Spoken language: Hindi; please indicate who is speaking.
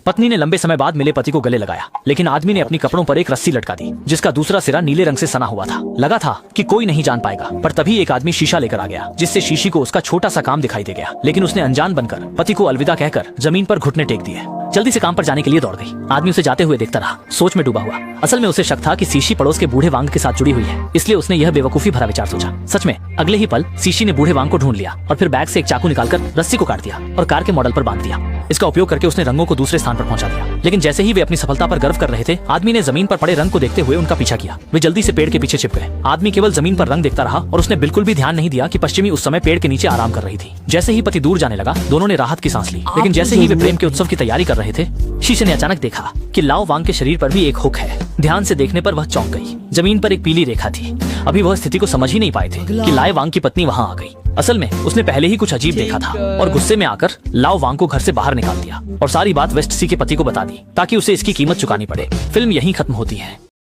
Speaker 1: पत्नी ने लंबे समय बाद मिले पति को गले लगाया, लेकिन आदमी ने अपनी कपड़ों पर एक रस्सी लटका दी जिसका दूसरा सिरा नीले रंग से सना हुआ था। लगा था कि कोई नहीं जान पाएगा, पर तभी एक आदमी शीशा लेकर आ गया जिससे शीशी को उसका छोटा सा काम दिखाई दे गया। लेकिन उसने अनजान बनकर पति को अलविदा कहकर जमीन पर घुटने टेक दिए। जल्दी से काम पर जाने के लिए दौड़ गई। आदमी उसे जाते हुए देखता रहा, सोच में डूबा हुआ। असल में उसे शक था कि शीशी पड़ोस के बूढ़े वांग के साथ जुड़ी हुई है, इसलिए उसने यह बेवकूफी भरा विचार सोचा। सच में अगले ही पल शीशी ने बूढ़े वांग को ढूंढ लिया और फिर बैग से एक चाकू निकालकर रस्सी को काट दिया और कार के मॉडल पर बांध दिया। इसका उपयोग करके उसने रंगों को दूसरे स्थान पर पहुंचा दिया। लेकिन जैसे ही वे अपनी सफलता पर गर्व कर रहे थे, आदमी ने जमीन पर पड़े रंग को देखते हुए उनका पीछा किया। वे जल्दी से पेड़ के पीछे छिप गए। आदमी केवल जमीन पर रंग देखता रहा और उसने बिल्कुल भी ध्यान नहीं दिया कि पश्चिमी उस समय पेड़ के नीचे आराम कर रही थी। जैसे ही पति दूर जाने लगा, दोनों ने राहत की सांस ली। लेकिन जैसे ही वे प्रेम के उत्सव की तैयारी कर रहे थे, शीशे ने अचानक देखा कि लाओ वांग के शरीर पर भी एक हुक है। ध्यान से देखने पर वह चौंक गई। जमीन पर एक पीली रेखा थी। अभी वह स्थिति को समझ ही नहीं पाए थे कि लाओ वांग की पत्नी वहां आ गई। असल में उसने पहले ही कुछ अजीब देखा था और गुस्से में आकर लाओ वांग को घर से बाहर निकाल दिया और सारी बात वेस्ट सी के पति को बता दी ताकि उसे इसकी कीमत चुकानी पड़े। फिल्म यहीं खत्म होती है।